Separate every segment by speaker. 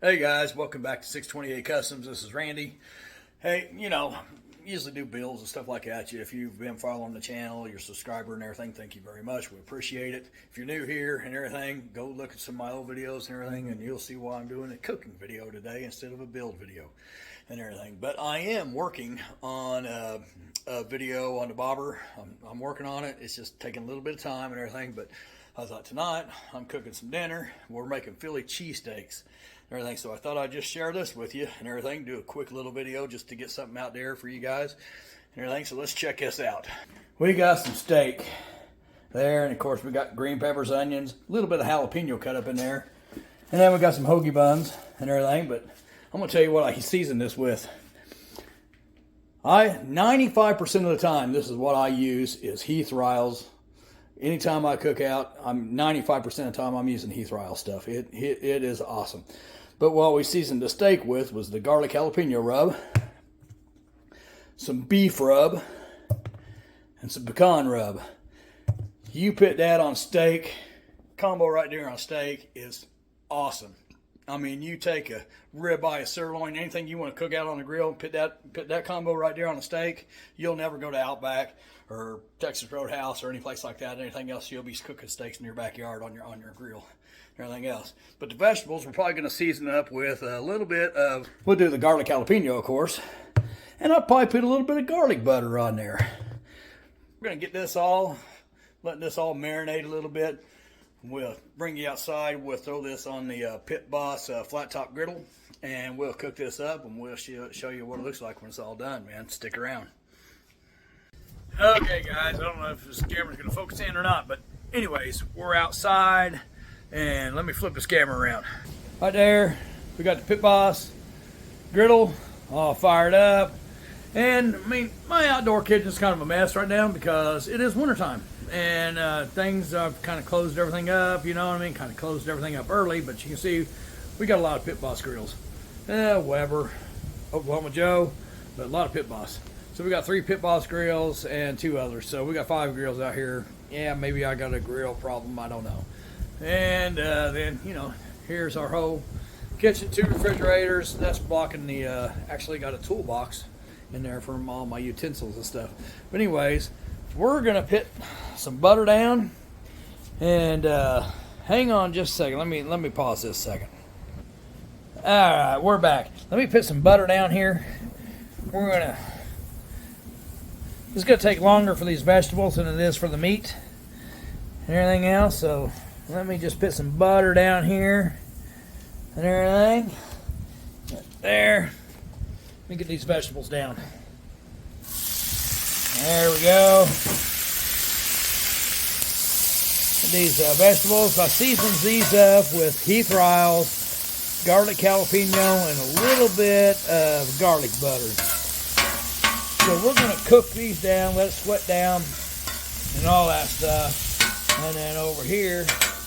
Speaker 1: Hey guys, welcome back to 628 Customs. This is Randy. Hey, usually do builds and stuff like that. If you've been following the channel, you're a subscriber and everything, thank you very much. We appreciate it. If you're new here and everything, go look at some of my old videos and everything, and you'll see why I'm doing a cooking video today instead of a build video and everything. But I am working on a video on the bobber. I'm working on it. It's just taking a little bit of time and everything, but I thought tonight I'm cooking some dinner. We're making Philly cheesesteaks and everything, so I thought I'd just share this with you and everything, do a quick little video just to get something out there for you guys and everything. So let's check this out. We got some steak there, and of course we got green peppers, onions, a little bit of jalapeno cut up in there, and then we got some hoagie buns and everything. But I'm gonna tell you what I season this with. 95% of the time, this is what I use, is Heath Riles. Anytime I cook out, I'm 95% of the time I'm using Heath Riles stuff. It is awesome. But what we seasoned the steak with was the garlic jalapeno rub, some beef rub, and some pecan rub. You put that on steak, combo right there on steak is awesome. I mean, you take a ribeye, a sirloin, anything you want to cook out on the grill, and put that combo right there on a steak. You'll never go to Outback or Texas Roadhouse or any place like that. Anything else, you'll be cooking steaks in your backyard on your grill and everything else. But the vegetables, we're probably going to season up with a little bit of, we'll do the garlic jalapeno, of course, and I'll probably put a little bit of garlic butter on there. We're going to get this all, letting this all marinate a little bit. We'll bring you outside. We'll throw this on the Pit Boss flat top griddle, and we'll cook this up, and we'll show you what it looks like when it's all done, man. Stick around. Okay, guys, I don't know if this camera's going to focus in or not, but anyways, we're outside, and let me flip this camera around. Right there, we got the Pit Boss griddle all fired up, and I mean, my outdoor kitchen's kind of a mess right now because it is wintertime. And things, I've kind of closed everything up, you know what I mean? Kind of closed everything up early, but you can see we got a lot of Pit Boss grills. Weber, Oklahoma Joe, but a lot of Pit Boss. So we got 3 Pit Boss grills and 2 others. So we got 5 grills out here. Yeah, maybe I got a grill problem, I don't know. And then, here's our whole kitchen, 2 refrigerators. That's blocking the, actually got a toolbox in there for all my utensils and stuff. But anyways, we're gonna put some butter down, and hang on just a second. Let me pause this a second. All right, we're back. Let me put some butter down here. It's gonna take longer for these vegetables than it is for the meat and everything else. So let me just put some butter down here and everything. There. Let me get these vegetables down. There we go. These vegetables, I seasoned these up with Heath Riles, garlic jalapeno, and a little bit of garlic butter. So we're going to cook these down, let it sweat down, and all that stuff. And then over here,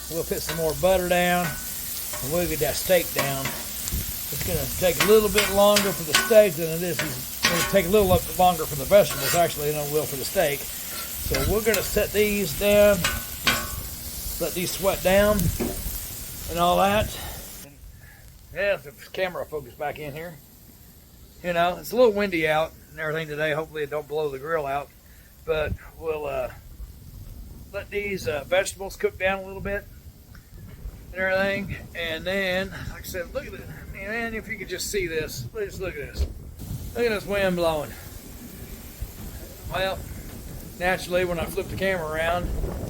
Speaker 1: we'll put some more butter down, and we'll get that steak down. It's going to take a little bit longer for the steak than it is. It'll take a little longer for the vegetables, actually, than it will for the steak. So we're going to set these down, let these sweat down, and all that. Yeah, if the camera focus back in here. It's a little windy out and everything today. Hopefully it don't blow the grill out. But we'll let these vegetables cook down a little bit and everything. And then, like I said, look at it. Man, if you could just see this. Just look at this. Look at this wind blowing. Well, naturally, when I flip the camera around,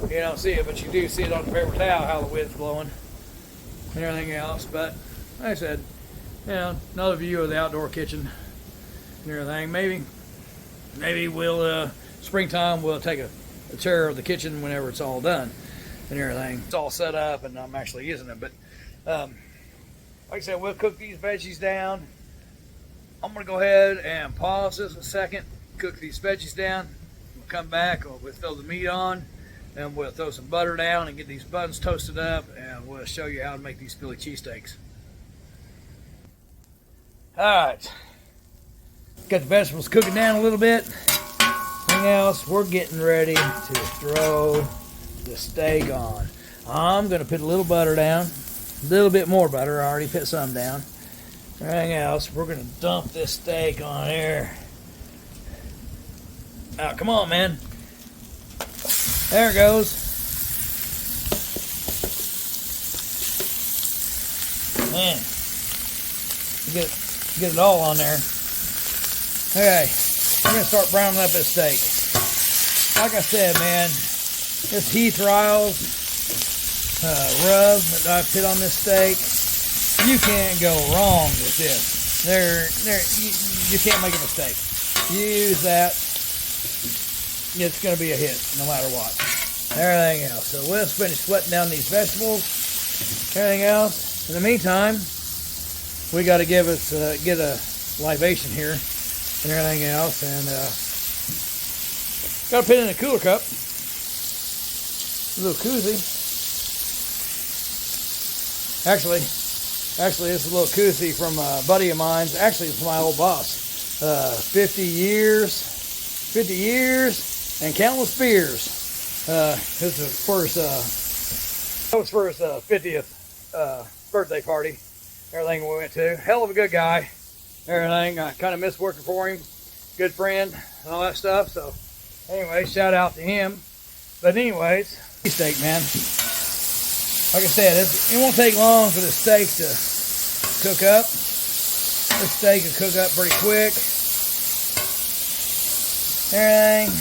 Speaker 1: you don't see it, but you do see it on the paper towel how the wind's blowing and everything else. But like I said, another view of the outdoor kitchen and everything. Maybe we'll springtime we'll take a tour of the kitchen whenever it's all done and everything. It's all set up, and I'm actually using it. But like I said, we'll cook these veggies down. I'm going to go ahead and pause this a second, cook these veggies down. We'll come back, we'll throw the meat on, and we'll throw some butter down and get these buns toasted up, and we'll show you how to make these Philly cheesesteaks. Alright, got the vegetables cooking down a little bit. Anything else, we're getting ready to throw the steak on. I'm going to put a little butter down A little bit more butter. I already put some down. Everything else, we're gonna dump this steak on there. Oh, come on, man. There it goes. Man, get it all on there. Okay, I'm gonna start browning up this steak. Like I said, man, this Heath Riles rub that I put on this steak, you can't go wrong with this. You can't make a mistake. Use that, it's gonna be a hit no matter what. Everything else. So we'll finish sweating down these vegetables. Everything else. In the meantime, we got to get a libation here and everything else, and got to put it in a cooler cup, a little koozie. Actually, it's a little koozie from a buddy of mine. Actually, it's my old boss. 50 years, and countless beers. This is for his 50th. Birthday party, everything we went to. Hell of a good guy, everything. I kind of miss working for him. Good friend and all that stuff. So anyway, shout out to him. But anyways, steak, man. Like I said, it won't take long for the steak to cook up. This steak will cook up pretty quick. Everything.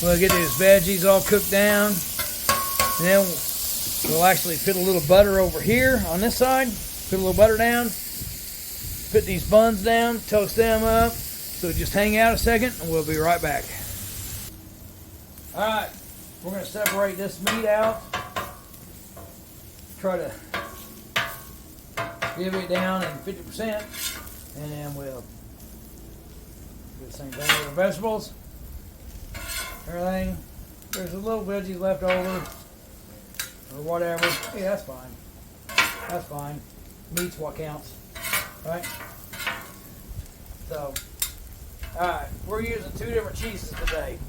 Speaker 1: We'll get these veggies all cooked down, and then we'll actually put a little butter over here on this side. Put a little butter down. Put these buns down. Toast them up. So just hang out a second and we'll be right back. Alright. We're going to separate this meat out. Try to give it down in 50%. And then we'll do the same thing with the vegetables. Everything. There's a little veggies left over. Or whatever. Yeah, that's fine. That's fine. Meat's what counts. Right? So, alright, we're using 2 different cheeses today.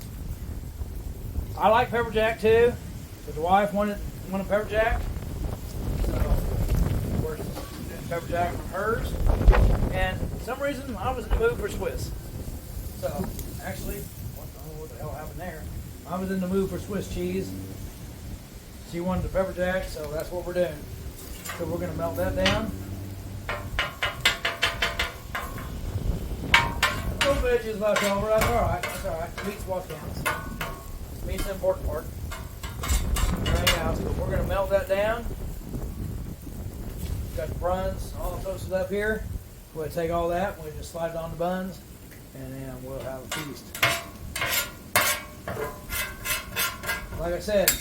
Speaker 1: I like pepper jack too, but the wife wanted pepper jack. So, we're doing pepper jack from hers. And for some reason, I was in the mood for Swiss. So, actually, I don't know what the hell happened there. I was in the mood for Swiss cheese. She wanted the pepper jack, so that's what we're doing. So we're going to melt that down. A little veggies left over. That's all right. That's all right. Meat's what counts. Meat's the important part. Everything else, but we're going to melt that down. Got the buns all toasted up here. We'll take all that. We'll just slide it on the buns, and then we'll have a feast. Like I said,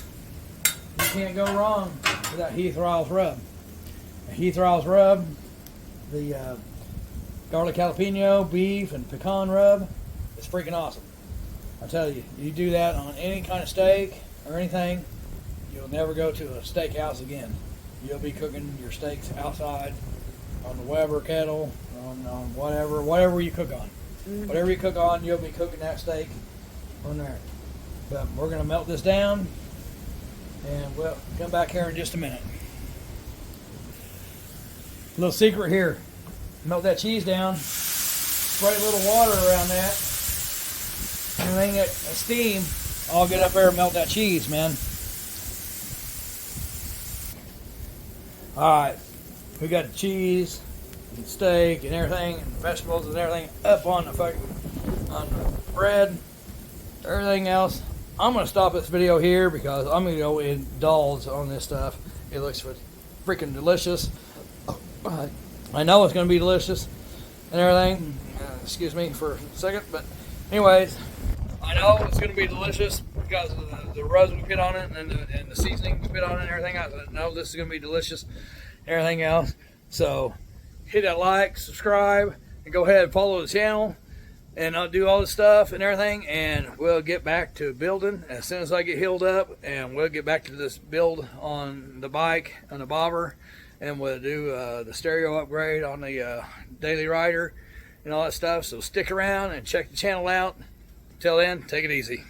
Speaker 1: you can't go wrong with that Heath Riles rub. The Heath Riles rub, the garlic jalapeno, beef, and pecan rub, is freaking awesome. I tell you, you do that on any kind of steak or anything, you'll never go to a steakhouse again. You'll be cooking your steaks outside on the Weber kettle, on whatever you cook on. Whatever you cook on, you'll be cooking that steak on there. But we're going to melt this down, and we'll come back here in just a minute. Little secret here. Melt that cheese down. Spray a little water around that. Everything that steam, I'll get up there and melt that cheese, man. Alright. We got the cheese, and steak, and everything, and vegetables and everything up on the bread. Everything else. I'm going to stop this video here because I'm going to go indulge on this stuff. It looks freaking delicious. I know it's going to be delicious and everything. Excuse me for a second, but anyways, I know it's going to be delicious because of the rubs we put on it and the seasoning we put on it and everything else. I know this is going to be delicious and everything else. So hit that like, subscribe, and go ahead and follow the channel. And I'll do all this stuff and everything, and we'll get back to building as soon as I get healed up, and we'll get back to this build on the bike, on the bobber, and we'll do the stereo upgrade on the daily rider and all that stuff. So stick around and check the channel out. Till then, take it easy.